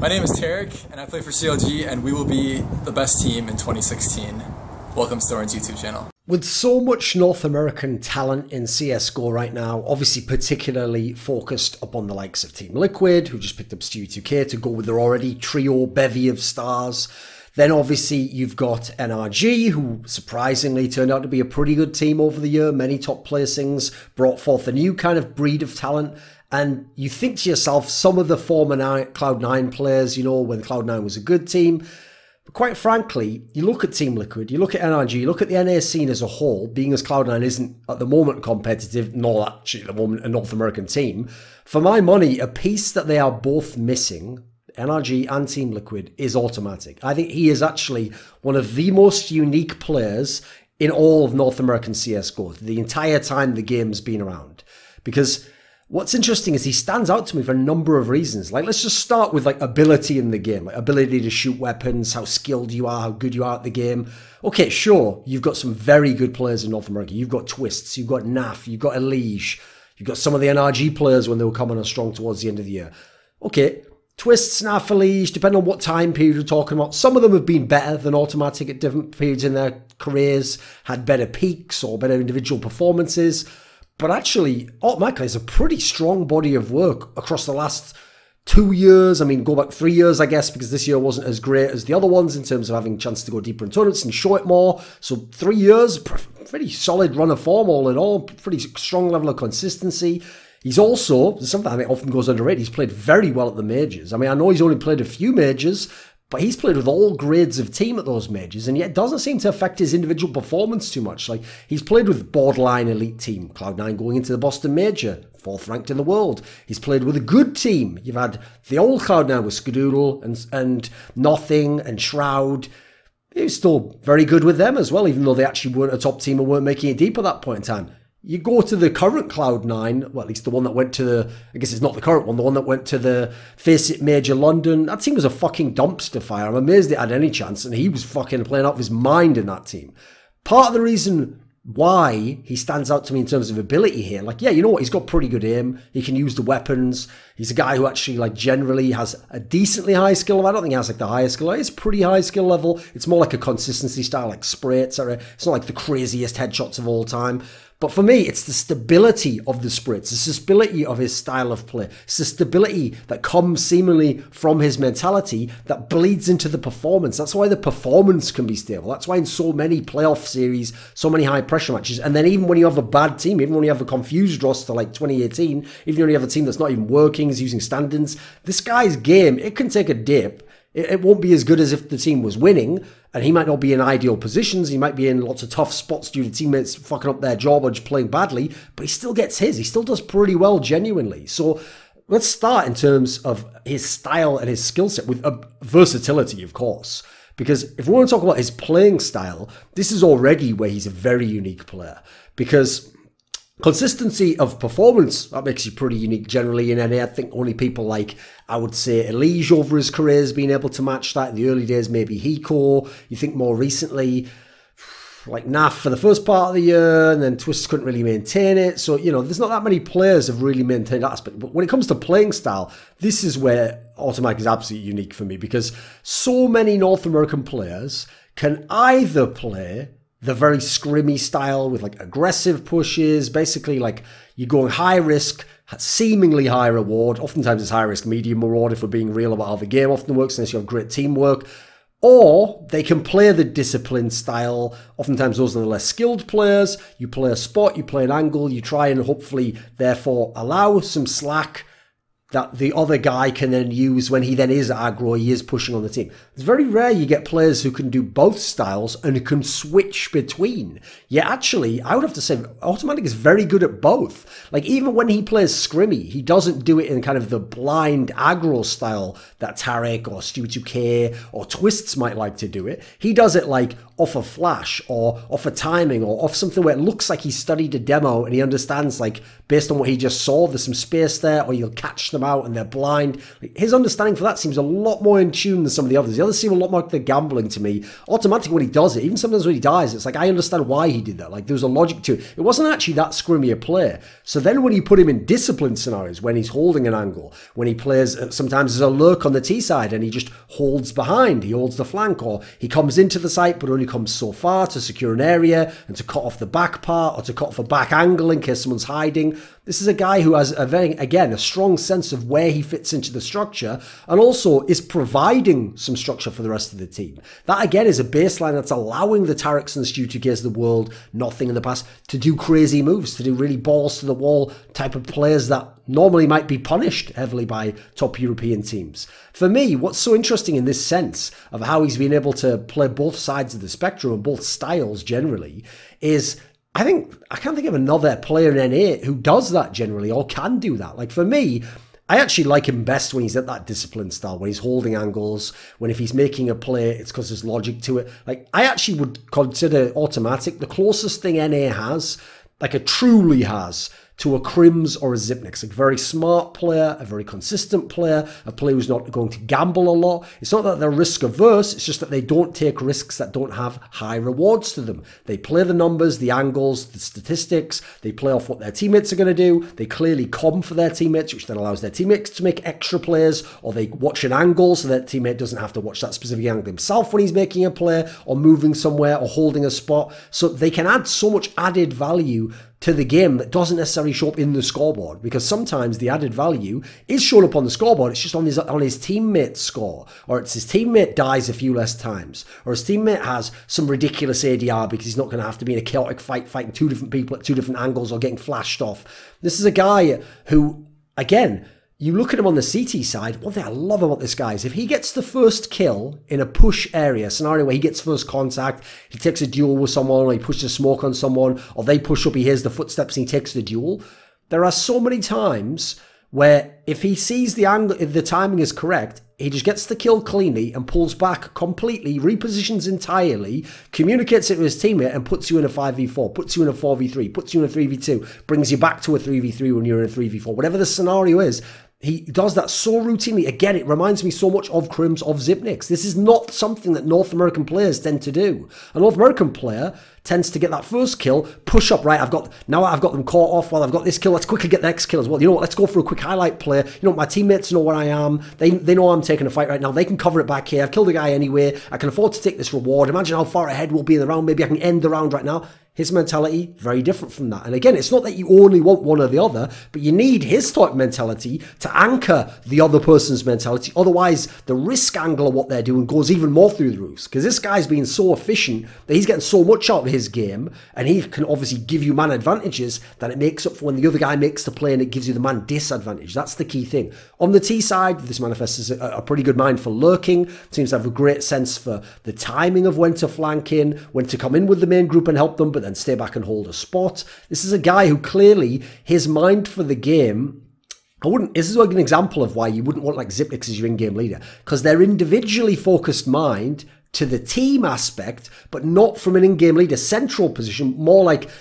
My name is Tarek, and I play for CLG, and we will be the best team in 2016. Welcome to Thorin's YouTube channel. With so much North American talent in CSGO right now, obviously particularly focused upon the likes of Team Liquid, who just picked up Stewie2K to go with their already trio bevy of stars. Then obviously you've got NRG, who surprisingly turned out to be a pretty good team over the year. Many top placings, brought forth a new kind of breed of talent. And you think to yourself, some of the former Cloud9 players, you know, when Cloud9 was a good team. But quite frankly, you look at Team Liquid, you look at NRG, you look at the NA scene as a whole, being as Cloud9 isn't at the moment competitive, nor actually at the moment a North American team. For my money, a piece that they are both missing, NRG and Team Liquid, is autimatic. I think he is actually one of the most unique players in all of North American CSGO, the entire time the game's been around. Because what's interesting is he stands out to me for a number of reasons. Like, let's just start with like ability in the game, like ability to shoot weapons, how skilled you are, how good you are at the game. Okay, sure, you've got some very good players in North America. You've got Twists, you've got NAF, you've got OllieJ, you've got some of the NRG players when they were coming on strong towards the end of the year. Okay, Twists, NAF, OllieJ, depending on what time period we're talking about. Some of them have been better than autimatic at different periods in their careers, had better peaks or better individual performances. But actually, autimatic is a pretty strong body of work across the last 2 years. I mean, go back 3 years, I guess, because this year wasn't as great as the other ones in terms of having a chance to go deeper in tournaments and show it more. So 3 years, pretty solid run of form all in all, pretty strong level of consistency. He's also, something that often goes underrated, he's played very well at the majors. I mean, I know he's only played a few majors, but he's played with all grades of team at those majors, and yet it doesn't seem to affect his individual performance too much. Like, he's played with borderline elite team, Cloud9 going into the Boston Major, 4th ranked in the world. He's played with a good team. You've had the old Cloud9 with Skadoodle and Nothing and Shroud. He was still very good with them as well, even though they actually weren't a top team and weren't making it deep at that point in time. You go to the current Cloud9, well, at least the one that went to the, I guess it's not the current one, the one that went to the Face It Major London. That team was a fucking dumpster fire. I'm amazed it had any chance, and he was fucking playing out of his mind in that team. Part of the reason why he stands out to me in terms of ability here, like, yeah, you know what, he's got pretty good aim, he can use the weapons, he's a guy who actually, like, generally has a decently high skill level. I don't think he has, like, the highest skill level. It's pretty high skill level. It's more like a consistency style, like spray, etc. It's not like the craziest headshots of all time. But for me, it's the stability of the spritz, the stability of his style of play. It's the stability that comes seemingly from his mentality that bleeds into the performance. That's why the performance can be stable. That's why in so many playoff series, so many high pressure matches, and then even when you have a bad team, even when you have a confused roster like 2018, even when you have a team that's not even working, is using stand-ins, this guy's game, it can take a dip. It won't be as good as if the team was winning, and he might not be in ideal positions. He might be in lots of tough spots due to teammates fucking up their job or just playing badly, but he still gets his. He still does pretty well, genuinely. So let's start in terms of his style and his skill set with versatility, of course. Because if we want to talk about his playing style, this is already where he's a very unique player. Because consistency of performance, that makes you pretty unique generally in NA. I think only people like, I would say, OllieJ over his career has been able to match that. In the early days, maybe Hiko. You think more recently, like NAF for the first part of the year, and then Twists couldn't really maintain it. So, you know, there's not that many players have really maintained that aspect. But when it comes to playing style, this is where autimatic is absolutely unique for me, because so many North American players can either play the very scrimmy style with like aggressive pushes, basically like you're going high risk, seemingly high reward. Oftentimes it's high risk, medium reward if we're being real about how the game often works, unless you have great teamwork. Or they can play the disciplined style. Oftentimes those are the less skilled players. You play a spot, you play an angle, you try and hopefully therefore allow some slack that the other guy can then use when he then is aggro, he is pushing on the team. It's very rare you get players who can do both styles and can switch between. Yeah, actually, I would have to say autimatic is very good at both. Like, even when he plays scrimmy, he doesn't do it in kind of the blind aggro style that Tarek or Stewie2K or Twists might like to do it. He does it like off a flash or off a timing or off something where it looks like he studied a demo and he understands, like, based on what he just saw, there's some space there, or you'll catch them out and they're blind. Like, his understanding for that seems a lot more in tune than some of the others. The others seem a lot more like they're gambling to me. autimatic, when he does it, even sometimes when he dies, it's like, I understand why he did that. Like, there was a logic to it. It wasn't actually that scrimmy a play. So then when you put him in disciplined scenarios, when he's holding an angle, when he plays, sometimes there's a lurk on the T side and he just holds behind, he holds the flank, or he comes into the site but only comes so far to secure an area and to cut off the back part or to cut off a back angle in case someone's hiding. This is a guy who has a strong sense of where he fits into the structure and also is providing some structure for the rest of the team. That again is a baseline that's allowing the Tareks and the Stu2Ks of the world, nothing in the past, to do crazy moves, to do really balls to the wall type of players that normally might be punished heavily by top European teams. For me, what's so interesting in this sense of how he's been able to play both sides of the spectrum and both styles generally is I can't think of another player in NA who does that generally or can do that. Like for me, I actually like him best when he's at that disciplined style, when he's holding angles, when if he's making a play, it's because there's logic to it. Like I actually would consider autimatic the closest thing NA has, like it truly has, to a Crims or a Zipniks. A very smart player, a very consistent player, a player who's not going to gamble a lot. It's not that they're risk averse, it's just that they don't take risks that don't have high rewards to them. They play the numbers, the angles, the statistics, they play off what their teammates are going to do, they clearly com for their teammates, which then allows their teammates to make extra plays, or they watch an angle so that teammate doesn't have to watch that specific angle himself when he's making a play, or moving somewhere, or holding a spot. So they can add so much added value to the game that doesn't necessarily show up in the scoreboard, because sometimes the added value is shown up on the scoreboard, it's just on his teammate's score, or it's his teammate dies a few less times, or his teammate has some ridiculous ADR because he's not going to have to be in a chaotic fight fighting two different people at two different angles or getting flashed off. This is a guy who, again, you look at him on the CT side, one thing I love about this guy is if he gets the first kill in a push area, scenario where he gets first contact, he takes a duel with someone, or he pushes a smoke on someone, or they push up, he hears the footsteps and he takes the duel. There are so many times where if he sees the angle, if the timing is correct, he just gets the kill cleanly and pulls back completely, repositions entirely, communicates it to his teammate and puts you in a 5v4, puts you in a 4v3, puts you in a 3v2, brings you back to a 3v3 when you're in a 3v4. Whatever the scenario is, he does that so routinely. Again, it reminds me so much of Crims, of Zipniks. This is not something that North American players tend to do. A North American player tends to get that first kill, push up, right, now I've got them caught off, while I've got this kill, let's quickly get the next kill as well. You know what, let's go for a quick highlight play. You know what, my teammates know where I am, they know I'm taking a fight right now, they can cover it back here, I've killed a guy anyway, I can afford to take this reward, imagine how far ahead we'll be in the round, maybe I can end the round right now. His mentality, very different from that. And again, it's not that you only want one or the other, but you need his type mentality to anchor the other person's mentality. Otherwise, the risk angle of what they're doing goes even more through the roofs. Because this guy's being so efficient that he's getting so much out of his game, and he can obviously give you man advantages that it makes up for when the other guy makes the play and it gives you the man disadvantage. That's the key thing. On the T side, this manifests as a pretty good mind for lurking. Seems to have a great sense for the timing of when to flank in, when to come in with the main group and help them, but then stay back and hold a spot. This is a guy who clearly, his mind for the game, this is like an example of why you wouldn't want like Zipniks as your in-game leader, because they're individually focused mind to the team aspect, but not from an in-game leader central position, more like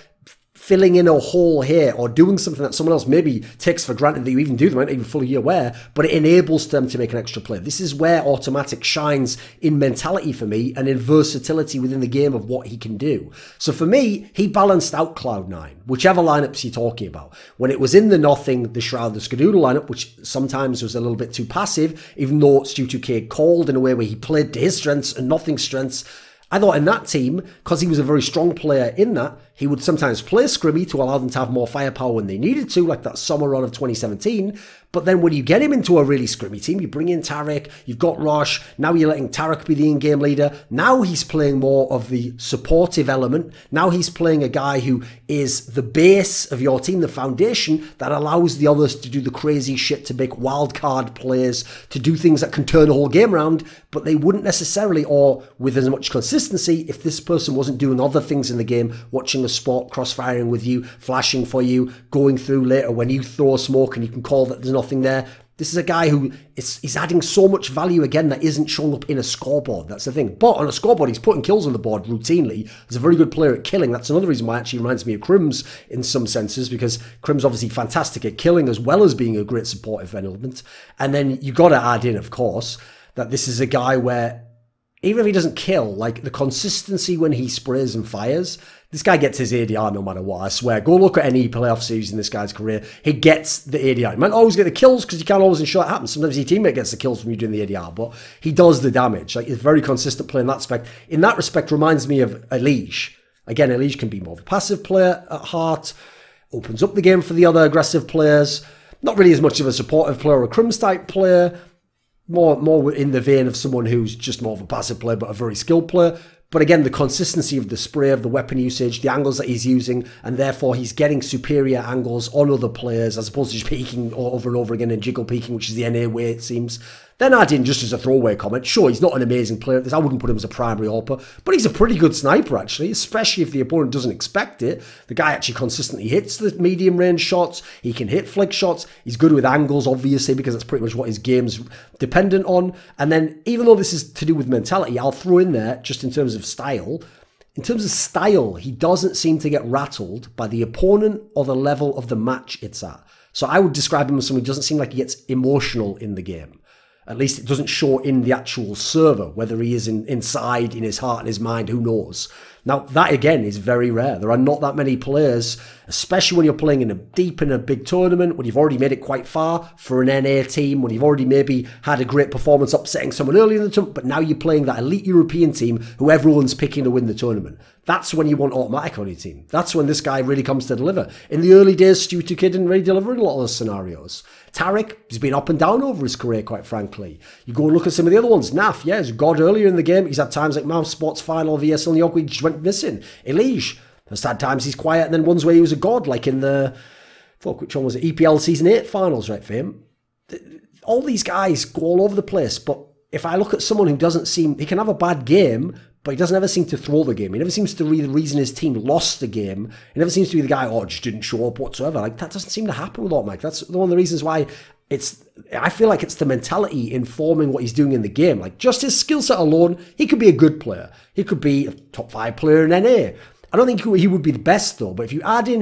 filling in a hole here or doing something that someone else maybe takes for granted that you even do, they might not even fully aware, but it enables them to make an extra play. This is where autimatic shines in mentality for me and in versatility within the game of what he can do. So for me, he balanced out Cloud9, whichever lineups you're talking about. When it was in the Nothing, the Shroud, the Skadoodle lineup, which sometimes was a little bit too passive, even though Stu2K called in a way where he played to his strengths and Nothing's strengths, I thought in that team, because he was a very strong player in that, he would sometimes play scrimmy to allow them to have more firepower when they needed to, like that summer run of 2017. But then when you get him into a really scrimmy team, you bring in Tarek, you've got Rosh, now you're letting Tarek be the in-game leader. Now he's playing more of the supportive element. Now he's playing a guy who is the base of your team, the foundation that allows the others to do the crazy shit, to make wildcard plays, to do things that can turn a whole game around, but they wouldn't necessarily, or with as much consistency, if this person wasn't doing other things in the game, watching a spot, cross-firing with you, flashing for you, going through later when you throw a smoke and you can call that there's nothing there. This is a guy who is adding so much value again that isn't showing up in a scoreboard. That's the thing. But on a scoreboard, he's putting kills on the board routinely. He's a very good player at killing. That's another reason why it actually reminds me of Crims in some senses, because Crims obviously fantastic at killing as well as being a great supportive element. And then you got to add in, of course, that this is a guy where even if he doesn't kill, like the consistency when he sprays and fires, this guy gets his ADR no matter what, I swear. Go look at any playoff series in this guy's career. He gets the ADR. He might always get the kills because you can't always ensure it happens. Sometimes your teammate gets the kills from you doing the ADR, but he does the damage. Like, he's a very consistent player in that respect. In that respect, reminds me of OllieJ. Again, OllieJ can be more of a passive player at heart, opens up the game for the other aggressive players. Not really as much of a supportive player or a Crims type player. More in the vein of someone who's just more of a passive player, but a very skilled player. But again, the consistency of the spray, of the weapon usage, the angles that he's using, and therefore he's getting superior angles on other players as opposed to just peeking over and over again and jiggle peeking, which is the NA way, it seems. Then add in, just as a throwaway comment, sure, he's not an amazing player at this. I wouldn't put him as a primary AWPer, but he's a pretty good sniper, actually, especially if the opponent doesn't expect it. The guy actually consistently hits the medium range shots. He can hit flick shots. He's good with angles, obviously, because that's pretty much what his game's dependent on. And then, even though this is to do with mentality, I'll throw in there, just in terms of style, he doesn't seem to get rattled by the opponent or the level of the match it's at. So I would describe him as someone who doesn't seem like he gets emotional in the game. At least it doesn't show in the actual server, whether he is inside, in his heart and his mind, who knows. Now, that again is very rare. There are not that many players, especially when you're playing deep in a big tournament, when you've already made it quite far for an NA team, when you've already maybe had a great performance upsetting someone early in the tournament, but now you're playing that elite European team who everyone's picking to win the tournament. That's when you want autimatic on your team. That's when this guy really comes to deliver. In the early days, Stu2K didn't really deliver in a lot of those scenarios. Tarek, he's been up and down over his career, quite frankly. You go and look at some of the other ones. Naf, yeah, he's a god earlier in the game. He's had times like Mouse Sports Final, VSL New York, he just went missing. OllieJ has had times he's quiet, and then ones where he was a god, like in the, which one was it? EPL Season 8 finals, right, for him. All these guys go all over the place, but if I look at someone who doesn't seem, he can have a bad game, but he doesn't ever seem to throw the game. He never seems to be the reason his team lost the game. He never seems to be the guy, just didn't show up whatsoever. Like, that doesn't seem to happen with autimatic. That's one of the reasons why I feel like it's the mentality informing what he's doing in the game. Like, just his skill set alone, he could be a good player. He could be a top 5 player in NA. I don't think he would be the best, though, but if you add in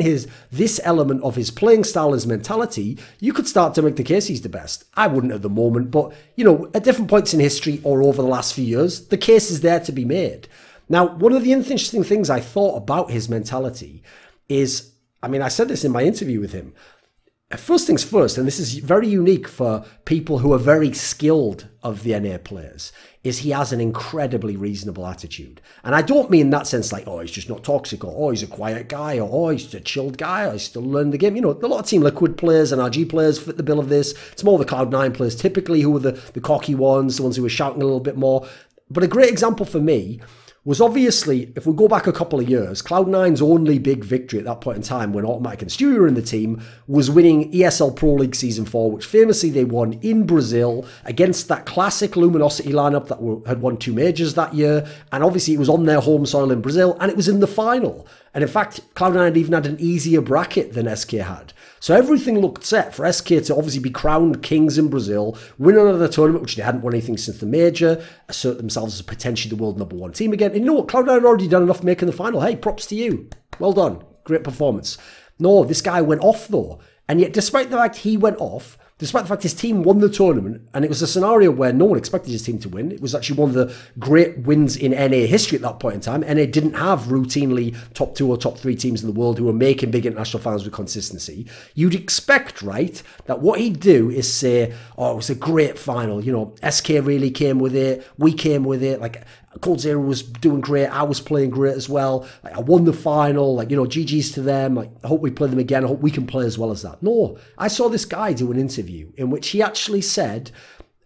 this element of his playing style, his mentality, you could start to make the case he's the best. I wouldn't at the moment, but, you know, at different points in history or over the last few years, the case is there to be made. Now, one of the interesting things I thought about his mentality is, I mean, I said this in my interview with him, first things first, and this is very unique for people who are very skilled of the NA players, is he has an incredibly reasonable attitude. And I don't mean in that sense like, he's just not toxic, or he's a quiet guy, or he's a chilled guy, or he's still learning the game. You know, a lot of Team Liquid players and RG players fit the bill of this. It's more the Cloud9 players typically who are the cocky ones, the ones who are shouting a little bit more. But a great example for me was obviously, if we go back a couple of years, Cloud9's only big victory at that point in time when autimatic and Stewie were in the team was winning ESL Pro League Season 4, which famously they won in Brazil against that classic Luminosity lineup that had won 2 majors that year. And obviously it was on their home soil in Brazil, and it was in the final. And in fact, Cloud9 had even had an easier bracket than SK had. So everything looked set for SK to obviously be crowned kings in Brazil, win another tournament, which they hadn't won anything since the major, assert themselves as potentially the world #1 team again. And you know what? Cloud9 had already done enough making the final. Hey, props to you. Well done. Great performance. No, this guy went off though. And yet, despite the fact he went off, despite the fact his team won the tournament, and it was a scenario where no one expected his team to win. It was actually one of the great wins in NA history at that point in time. NA didn't have routinely top 2 or top 3 teams in the world who were making big international finals with consistency. You'd expect, right, that what he'd do is say, it was a great final. You know, SK really came with it. We came with it. Like, Cold Zero was doing great. I was playing great as well. Like, I won the final. Like, you know, GG's to them. Like, I hope we play them again. I hope we can play as well as that. No, I saw this guy do an interview in which he actually said,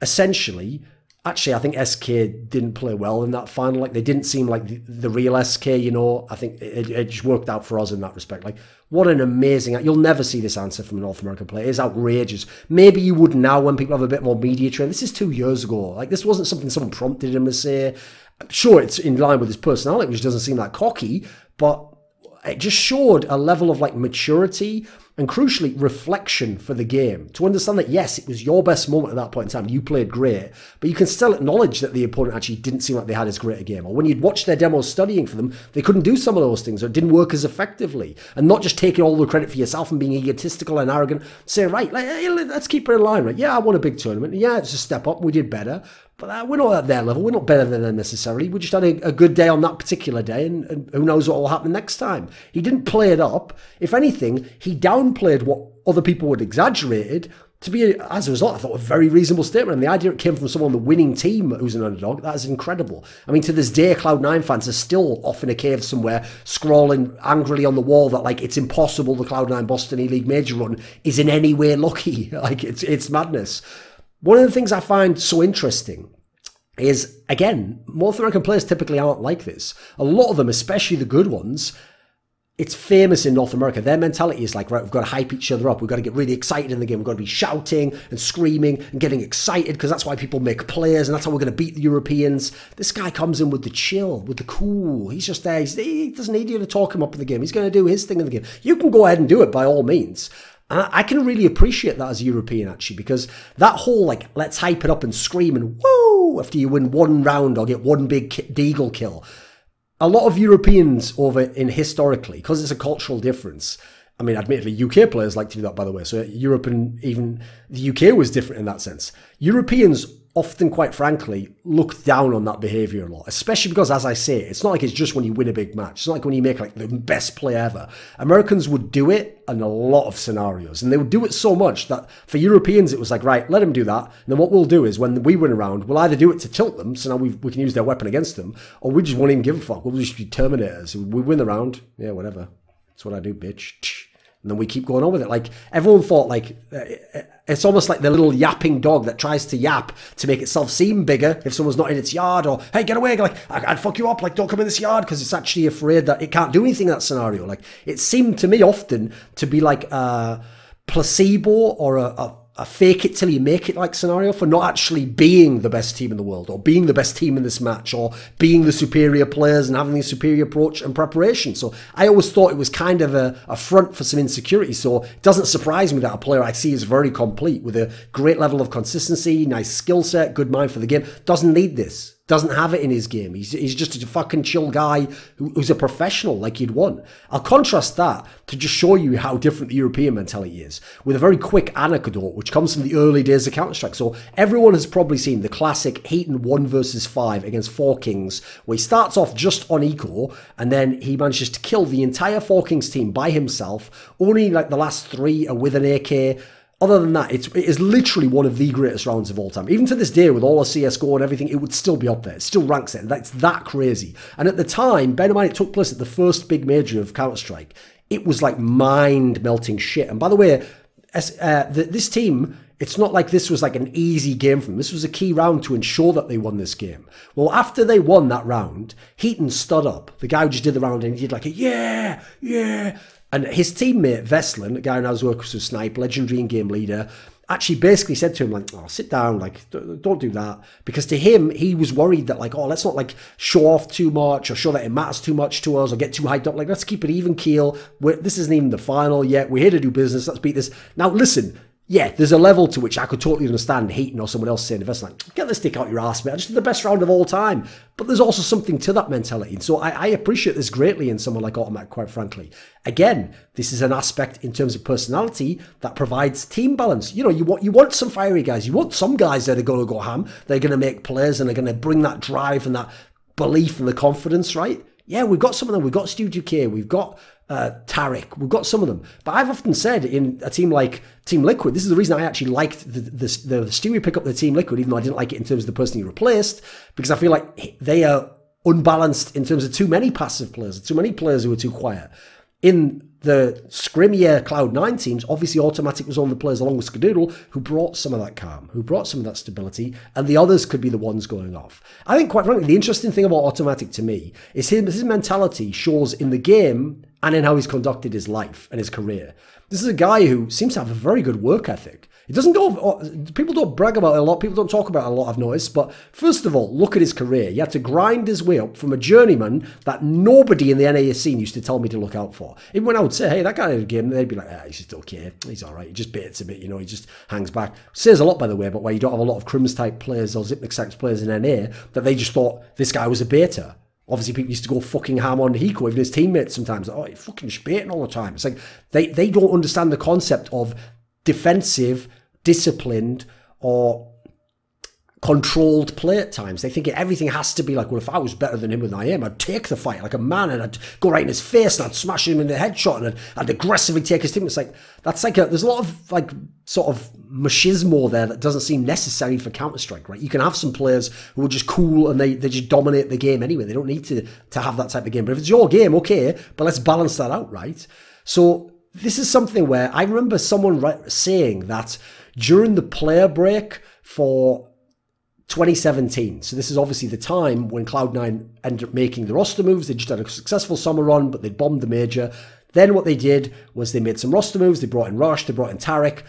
essentially, I think SK didn't play well in that final. Like, they didn't seem like the real SK, you know. I think it just worked out for us in that respect. Like, what an amazing... You'll never see this answer from a North American player. It's outrageous. Maybe you would now when people have a bit more media train. This is 2 years ago. Like, this wasn't something someone prompted him to say. Sure, it's in line with his personality, which doesn't seem that cocky, but it just showed a level of, like, maturity and crucially, reflection for the game. To understand that, yes, it was your best moment at that point in time. You played great, but you can still acknowledge that the opponent actually didn't seem like they had as great a game. Or when you'd watch their demos studying for them, they couldn't do some of those things, or it didn't work as effectively. And not just taking all the credit for yourself and being egotistical and arrogant. Say, right, let's keep it in line, right? Yeah, I won a big tournament. Yeah, it's a step up. We did better. But we're not at their level. We're not better than them necessarily. We just had a good day on that particular day, and who knows what will happen next time. He didn't play it up. If anything, he downplayed what other people would exaggerated to be, as a result, I thought, a very reasonable statement. And the idea it came from someone on the winning team who's an underdog, that is incredible. I mean, to this day, Cloud9 fans are still off in a cave somewhere, scrawling angrily on the wall that, like, it's impossible the Cloud9 Boston E-League major run is in any way lucky. Like, it's madness. One of the things I find so interesting is, again, North American players typically aren't like this. A lot of them, especially the good ones, it's famous in North America. Their mentality is like, right, we've got to hype each other up. We've got to get really excited in the game. We've got to be shouting and screaming and getting excited because that's why people make players and that's how we're going to beat the Europeans. This guy comes in with the chill, with the cool. He's just there. He doesn't need you to talk him up in the game. He's going to do his thing in the game. You can go ahead and do it by all means. And I can really appreciate that as a European, actually, because that whole, like, let's hype it up and scream and woo after you win one round or get one big deagle kill. A lot of Europeans over in historically, because it's a cultural difference. I mean, admittedly, UK players like to do that, by the way. So Europe and even the UK was different in that sense. Europeans often, quite frankly, look down on that behaviour a lot, especially because, as I say, it's not like it's just when you win a big match. It's not like when you make like the best play ever. Americans would do it in a lot of scenarios, and they would do it so much that for Europeans, it was like, right, let them do that. And then what we'll do is when we win a round, we'll either do it to tilt them, so now we can use their weapon against them, or we just won't even give a fuck. We'll just be Terminators. We win the round. Yeah, whatever. That's what I do, bitch. And then we keep going on with it. Like, everyone thought, like, it's almost like the little yapping dog that tries to yap to make itself seem bigger if someone's not in its yard, or, hey, get away, like, I'd fuck you up, like, don't come in this yard, because it's actually afraid that it can't do anything in that scenario. Like, it seemed to me often to be like a placebo or a fake it till you make it like scenario for not actually being the best team in the world, or being the best team in this match, or being the superior players and having the superior approach and preparation. So I always thought it was kind of a front for some insecurity. So it doesn't surprise me that a player I see is very complete with a great level of consistency, nice skill set, good mind for the game, doesn't need this. Doesn't have it in his game. He's just a fucking chill guy who's a professional like you'd want. I'll contrast that to just show you how different the European mentality is with a very quick anecdote which comes from the early days of Counter-Strike. So everyone has probably seen the classic Heaton 1 versus 5 against 4 Kings, where he starts off just on eco and then he manages to kill the entire 4 Kings team by himself. Only like the last 3 are with an AK. Other than that, it is literally one of the greatest rounds of all time. Even to this day, with all the CSGO and everything, it would still be up there. It still ranks it. That's that crazy. And at the time, bear in mind, it took place at the first big major of Counter-Strike. It was like mind-melting shit. And by the way, this team, it's not like this was like an easy game for them. This was a key round to ensure that they won this game. Well, after they won that round, Heaton stood up. The guy who just did the round, and he did like a yeah, yeah. And his teammate, Westerlund, a guy who I was working with, Snipe, legendary in-game leader, actually basically said to him, like, oh, sit down, like, don't do that. Because to him, he was worried that, like, oh, let's not, like, show off too much or show that it matters too much to us or get too hyped up. Like, let's keep it even keel. This isn't even the final yet. We're here to do business. Let's beat this. Now, listen. Yeah, there's a level to which I could totally understand Heaton or someone else saying, if it's like, get this dick out your ass, mate. I just did the best round of all time. But there's also something to that mentality. And so I appreciate this greatly in someone like autimatic, quite frankly. Again, this is an aspect in terms of personality that provides team balance. You know, you want some fiery guys. You want some guys that are going to go ham. They're going to make plays and they're going to bring that drive and that belief and the confidence, right? Yeah, we've got some of them. We've got Studio K. We've got Tarek. We've got some of them. But I've often said in a team like Team Liquid, this is the reason I actually liked the Stewie pick up the Team Liquid, even though I didn't like it in terms of the person he replaced, because I feel like they are unbalanced in terms of too many passive players, too many players who are too quiet. In the scrimmier Cloud9 teams, obviously autimatic was one of the players along with Skadoodle who brought some of that calm, who brought some of that stability, and the others could be the ones going off. I think, quite frankly, the interesting thing about autimatic to me is his mentality shows in the game and in how he's conducted his life and his career. This is a guy who seems to have a very good work ethic. It doesn't go, people don't brag about it a lot, people don't talk about it a lot, I've noticed, but first of all, look at his career. He had to grind his way up from a journeyman that nobody in the NA scene used to tell me to look out for. Even when I would say, hey, that guy in the game, they'd be like, he's just okay, he's alright, he just baits a bit, you know, he just hangs back. Says a lot, by the way, but where you don't have a lot of Crims type players or Zipnik Sacks players in NA, that they just thought this guy was a baiter. Obviously, people used to go fucking ham on Hiko, even his teammates sometimes. Oh, you're fucking baiting all the time. It's like, they don't understand the concept of defensive, disciplined, or controlled play at times. They think everything has to be like, well, if I was better than him than I am, I'd take the fight like a man and I'd go right in his face and I'd smash him in the headshot and I'd aggressively take his team. It's like, that's like there's a lot of like sort of machismo there that doesn't seem necessary for Counter-Strike, right? You can have some players who are just cool and they just dominate the game anyway. They don't need to have that type of game. But if it's your game, okay, but let's balance that out, right? So this is something where I remember someone saying that during the player break for 2017, so this is obviously the time when Cloud9 ended up making the roster moves. They just had a successful summer run, but they bombed the major. Then what they did was they made some roster moves. They brought in Rush, they brought in Tarek.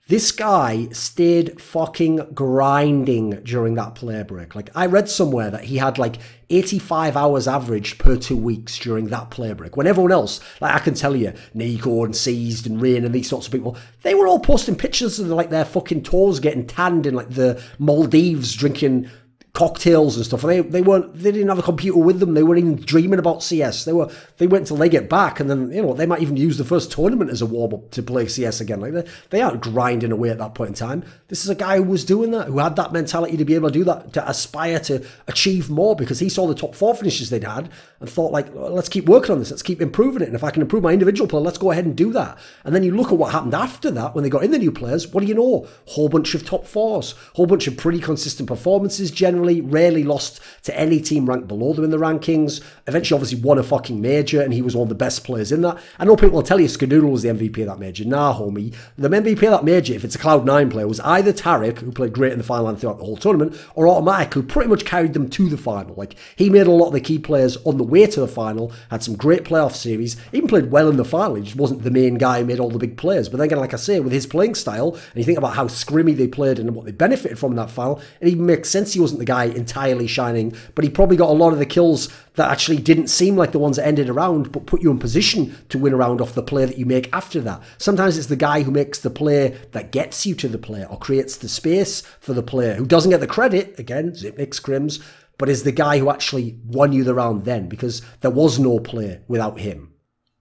This guy stayed fucking grinding during that player break. Like, I read somewhere that he had like 85 hours average per 2 weeks during that player break. When everyone else, like I can tell you, Nico and Seized and Rain and these sorts of people, they were all posting pictures of like their fucking toes getting tanned in like the Maldives drinking cocktails and stuff. They didn't have a computer with them. They weren't even dreaming about CS. They went until they get back, and then, you know, they might even use the first tournament as a warm up to play CS again. Like they aren't grinding away at that point in time. This is a guy who was doing that, who had that mentality to be able to do that, to aspire to achieve more, because he saw the top 4 finishes they'd had and thought, like, well, let's keep working on this. Let's keep improving it. And if I can improve my individual play, let's go ahead and do that. And then you look at what happened after that when they got in the new players. What do you know? Whole bunch of top 4s, whole bunch of pretty consistent performances generally, rarely lost to any team ranked below them in the rankings. Eventually, obviously, won a fucking major, and he was one of the best players in that. I know people will tell you Skadoodle was the MVP of that major. Nah, homie. The MVP of that major, if it's a Cloud9 player, was either Tarek, who played great in the final and throughout the whole tournament, or autimatic, who pretty much carried them to the final. Like, he made a lot of the key players on the way to the final, had some great playoff series, even played well in the final. He just wasn't the main guy who made all the big players. But then again, like I say, with his playing style, and you think about how scrimmy they played and what they benefited from in that final, it even makes sense he wasn't the guy entirely shining, but he probably got a lot of the kills that actually didn't seem like the ones that ended a round, but put you in position to win a round off the play that you make after that. Sometimes it's the guy who makes the play that gets you to the play or creates the space for the player, who doesn't get the credit, again, Zipnik, Crims, but is the guy who actually won you the round then, because there was no play without him.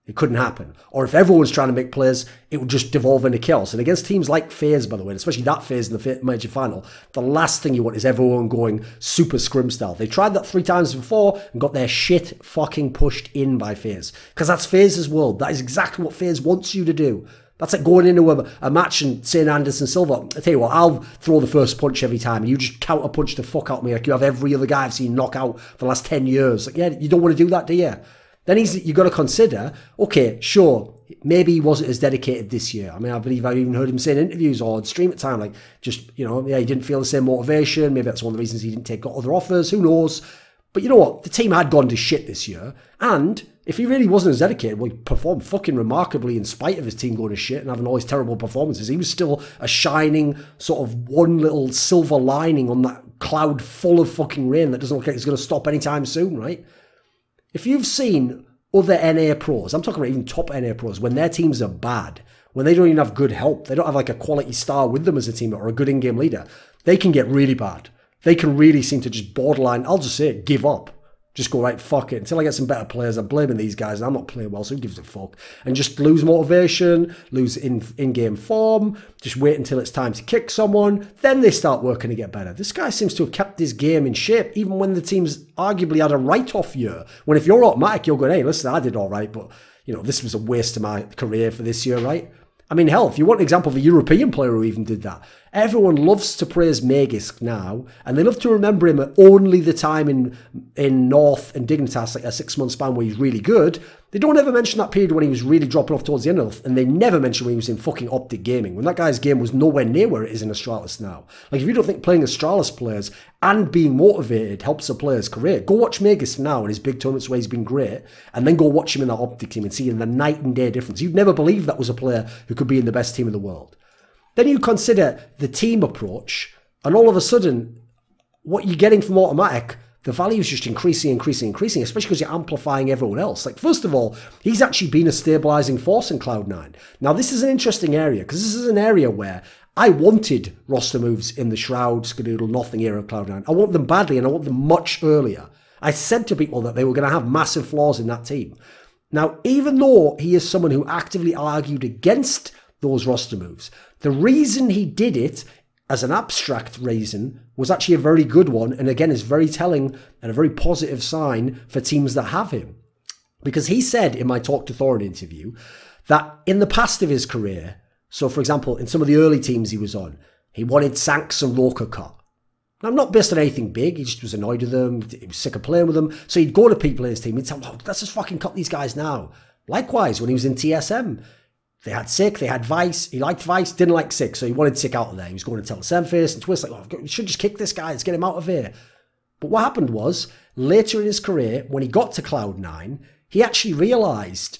It couldn't happen. Or if everyone was trying to make plays, it would just devolve into chaos. And against teams like FaZe, by the way, especially that FaZe in the major final, the last thing you want is everyone going super scrim style. They tried that 3 times before and got their shit fucking pushed in by FaZe. Because that's FaZe's world. That is exactly what FaZe wants you to do. That's like going into a match and saying Anderson Silva, I tell you what, I'll throw the first punch every time and you just counter punch the fuck out of me like you have every other guy I've seen knock out for the last 10 years. Like, yeah, you don't want to do that, do you? Then you've got to consider, okay, sure, maybe he wasn't as dedicated this year. I mean, I believe I've even heard him say in interviews or on stream at time, like, just, you know, yeah, he didn't feel the same motivation. Maybe that's one of the reasons he didn't take other offers. Who knows? But you know what? The team had gone to shit this year. And if he really wasn't as dedicated, well, he performed fucking remarkably in spite of his team going to shit and having all his terrible performances. He was still a shining sort of one little silver lining on that cloud full of fucking rain that doesn't look like it's going to stop anytime soon, right? If you've seen other NA pros, I'm talking about even top NA pros, when their teams are bad, when they don't even have good help, they don't have like a quality star with them as a team or a good in-game leader, they can get really bad. They can really seem to just borderline, I'll just say it, give up. Just go, right, fuck it. Until I get some better players, I'm blaming these guys. I'm not playing well, so who gives a fuck? And just lose motivation, lose in-game form, just wait until it's time to kick someone. Then they start working to get better. This guy seems to have kept his game in shape, even when the team's arguably had a write-off year. When if you're autimatic, you're going, hey, listen, I did all right, but, you know, this was a waste of my career for this year, right? I mean, hell, if you want an example of a European player who even did that, everyone loves to praise Magisk now, and they love to remember him at only the time in North and Dignitas, like a 6-month span where he's really good. They don't ever mention that period when he was really dropping off towards the end of it, and they never mention when he was in fucking Optic Gaming, when that guy's game was nowhere near where it is in Astralis now. Like, if you don't think playing Astralis players and being motivated helps a player's career, go watch Magisk now in his big tournaments where he's been great, and then go watch him in that Optic team and see the night and day difference. You'd never believe that was a player who could be in the best team in the world. Then you consider the team approach, and all of a sudden, what you're getting from autimatic, the value is just increasing, especially because you're amplifying everyone else. Like, first of all, he's actually been a stabilizing force in Cloud9. Now, this is an interesting area, because this is an area where I wanted roster moves in the Shroud, Skadoodle, Nothing era of Cloud9. I want them badly, and I want them much earlier. I said to people that they were going to have massive flaws in that team. Now, even though he is someone who actively argued against those roster moves, the reason he did it as an abstract reason was actually a very good one, and again is very telling and a very positive sign for teams that have him. Because he said in my Talk to Thorin interview that in the past of his career, so for example, in some of the early teams he was on, he wanted Sanks and Roker cut. Now, not based on anything big, he just was annoyed with them, he was sick of playing with them, so he'd go to people in his team, he'd tell them, oh, let's just fucking cut these guys now. Likewise, when he was in TSM, they had Sick, they had Vice, he liked Vice, didn't like Sick, so he wanted Sick out of there. He was going to tell Semfist and Twist, like, oh, you should just kick this guy, let's get him out of here. But what happened was, later in his career, when he got to Cloud9, he actually realised,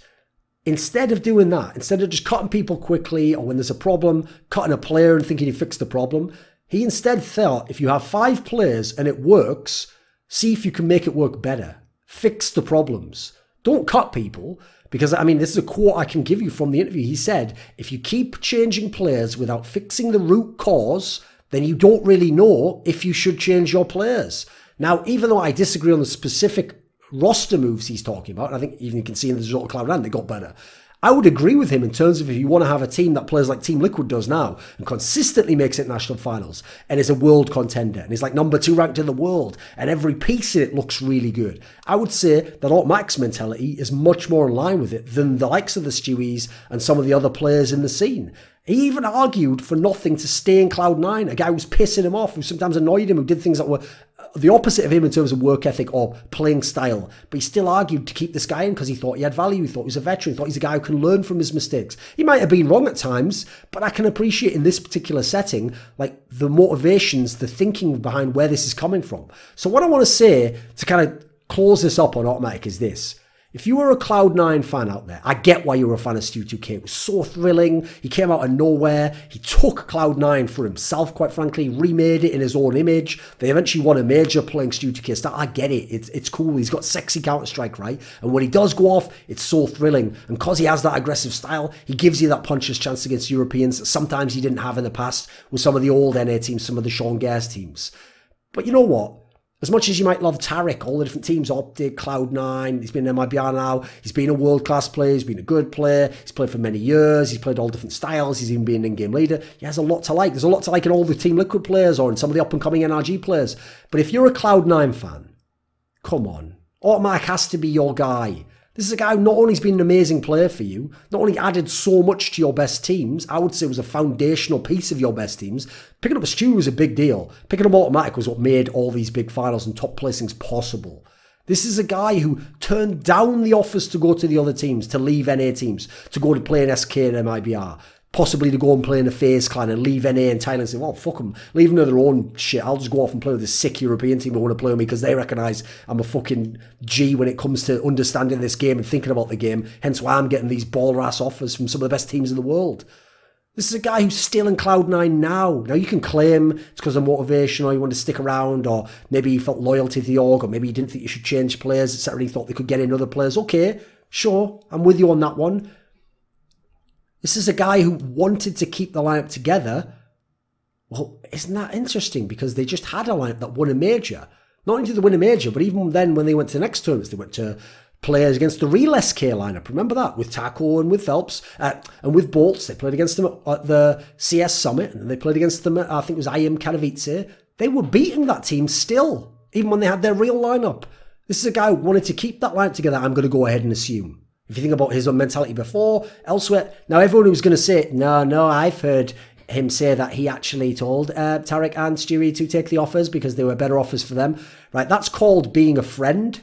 instead of doing that, instead of just cutting people quickly, or when there's a problem, cutting a player and thinking he fixed the problem, he instead thought, if you have 5 players and it works, see if you can make it work better. Fix the problems. Don't cut people, because, I mean, this is a quote I can give you from the interview. He said, if you keep changing players without fixing the root cause, then you don't really know if you should change your players. Now, even though I disagree on the specific roster moves he's talking about, and I think even you can see in the result of Cloud9, they got better. I would agree with him in terms of if you want to have a team that plays like Team Liquid does now and consistently makes it national finals and is a world contender and is like #2 ranked in the world and every piece in it looks really good. I would say that autimatic's mentality is much more in line with it than the likes of the Stewies and some of the other players in the scene. He even argued for Nothing to stay in Cloud9, a guy who was pissing him off, who sometimes annoyed him, who did things that were the opposite of him in terms of work ethic or playing style. But he still argued to keep this guy in because he thought he had value, he thought he was a veteran, he thought he's a guy who can learn from his mistakes. He might have been wrong at times, but I can appreciate in this particular setting, like the motivations, the thinking behind where this is coming from. So what I want to say to kind of close this up on autimatic is this. If you were a Cloud9 fan out there, I get why you were a fan of Stu2K. It was so thrilling. He came out of nowhere. He took Cloud9 for himself, quite frankly, remade it in his own image. They eventually won a major playing Stu2K style. I get it. It's cool. He's got sexy Counter-Strike, right? And when he does go off, it's so thrilling. And because he has that aggressive style, he gives you that puncher's chance against Europeans that sometimes he didn't have in the past with some of the old NA teams, some of the Sean Gers teams. But you know what? As much as you might love Tariq, all the different teams, Optic, Cloud9, he's been in MIBR now, he's been a world-class player, he's been a good player, he's played for many years, he's played all different styles, he's even been an in-game leader. He has a lot to like. There's a lot to like in all the Team Liquid players or in some of the up-and-coming NRG players. But if you're a Cloud9 fan, come on, autimatic has to be your guy. This is a guy who not only has been an amazing player for you, not only added so much to your best teams, I would say was a foundational piece of your best teams. Picking up a Stew was a big deal. Picking up autimatic was what made all these big finals and top placings possible. This is a guy who turned down the offers to go to the other teams, to leave NA teams, to go to play in SK and MIBR. Possibly to go and play in a FaZe clan and leave NA and Thailand and say, well, fuck them. Leave them to their own shit. I'll just go off and play with a sick European team who want to play with me because they recognise I'm a fucking G when it comes to understanding this game and thinking about the game. Hence why I'm getting these baller-ass offers from some of the best teams in the world. This is a guy who's still in Cloud9 now. Now, you can claim it's because of motivation or you want to stick around or maybe you felt loyalty to the org or maybe you didn't think you should change players, etc. You thought they could get in other players. Okay, sure, I'm with you on that one. This is a guy who wanted to keep the lineup together. Well, isn't that interesting? Because they just had a lineup that won a major. Not only did they win a major, but even then when they went to the next tournaments, they went to players against the real SK lineup. Remember that? With Taco and with Phelps and with Bolts. They played against them at the CS Summit and they played against them at, I think it was IM Katowice. They were beating that team still, even when they had their real lineup. This is a guy who wanted to keep that lineup together, I'm going to go ahead and assume. If you think about his own mentality before, elsewhere. Now, everyone who's going to say, no, I've heard him say that he actually told Tariq and Stewie to take the offers because they were better offers for them. Right, that's called being a friend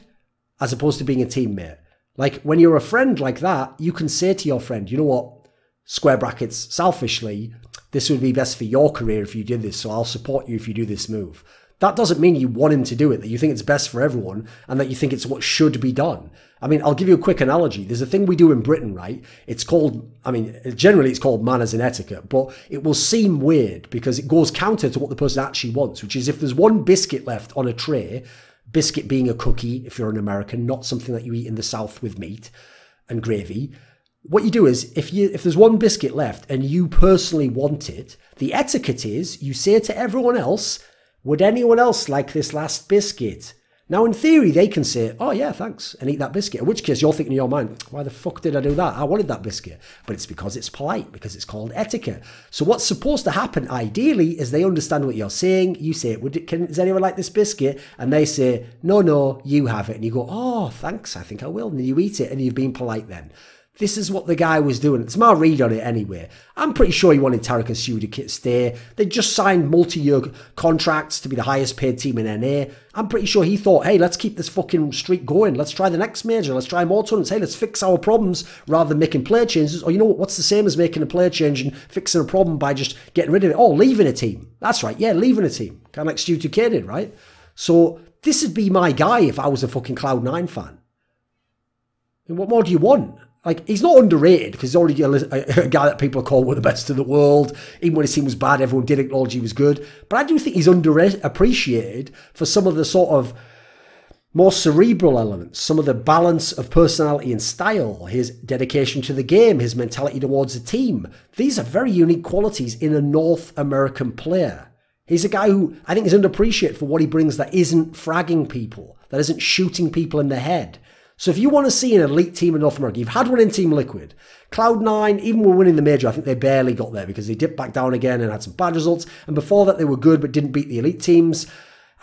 as opposed to being a teammate. Like, when you're a friend like that, you can say to your friend, you know what, square brackets, selfishly, this would be best for your career if you did this, so I'll support you if you do this move. that doesn't mean you want him to do it, that you think it's best for everyone, and that you think it's what should be done. I mean, I'll give you a quick analogy. There's a thing we do in Britain, right? It's called, I mean, generally it's called manners and etiquette, but it will seem weird because it goes counter to what the person actually wants, which is if there's one biscuit left on a tray, biscuit being a cookie, if you're an American, not something that you eat in the South with meat and gravy. What you do is, if there's one biscuit left and you personally want it, the etiquette is you say to everyone else, would anyone else like this last biscuit? Now, in theory, they can say, oh yeah, thanks, and eat that biscuit. In which case, you're thinking in your mind, why the fuck did I do that? I wanted that biscuit. But it's because it's polite, because it's called etiquette. So what's supposed to happen, ideally, is they understand what you're saying. You say, does anyone like this biscuit? And they say, no, you have it. And you go, oh, thanks, I think I will. And you eat it, and you've been polite then. This is what the guy was doing. It's my read on it anyway. I'm pretty sure he wanted Tarek and Sudi to stay. They just signed multi-year contracts to be the highest paid team in NA. I'm pretty sure he thought, hey, let's keep this fucking streak going. Let's try the next major. Let's try more tournaments. Hey, let's fix our problems rather than making player changes. Or you know what? What's the same as making a player change and fixing a problem by just getting rid of it? Oh, leaving a team. That's right. Yeah, leaving a team. Kind of like Stu 2K did, right? So this would be my guy if I was a fucking Cloud9 fan. And what more do you want? Like, he's not underrated because he's already a guy that people call one of the best in the world. Even when his team was bad, everyone did acknowledge he was good. But I do think he's underappreciated for some of the sort of more cerebral elements, some of the balance of personality and style, his dedication to the game, his mentality towards the team. These are very unique qualities in a North American player. He's a guy who I think is underappreciated for what he brings that isn't fragging people, that isn't shooting people in the head. So if you want to see an elite team in North America, you've had one in Team Liquid. Cloud9, even when winning the major, I think they barely got there because they dipped back down again and had some bad results. And before that, they were good but didn't beat the elite teams.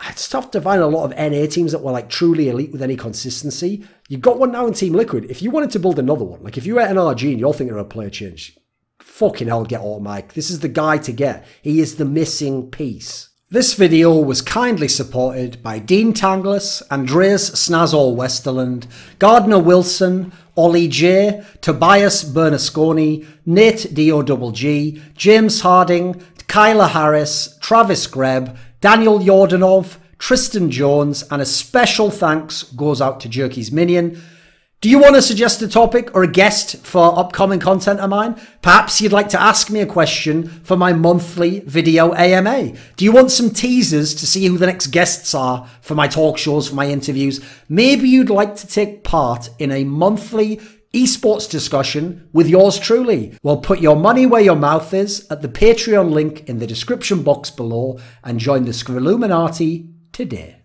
It's tough to find a lot of NA teams that were like truly elite with any consistency. You've got one now in Team Liquid. If you wanted to build another one, like if you were at NRG and you're thinking of a player change, fucking hell, get autimatic. This is the guy to get. He is the missing piece. This video was kindly supported by Dean Tanglis, Andreas Snazore Westerlund, Gardner Wilson, OllieJ, Tobias Bernasconi, NateDOhDoubleG, James Harding, Kyla Harris, Travis Greb, Daniel Yordanov, Tristan Jones, and a special thanks goes out to Jerky's Minion. Do you want to suggest a topic or a guest for upcoming content of mine? Perhaps you'd like to ask me a question for my monthly video AMA. Do you want some teasers to see who the next guests are for my talk shows, for my interviews? Maybe you'd like to take part in a monthly esports discussion with yours truly. Well, put your money where your mouth is at the Patreon link in the description box below and join the Scrilluminati today.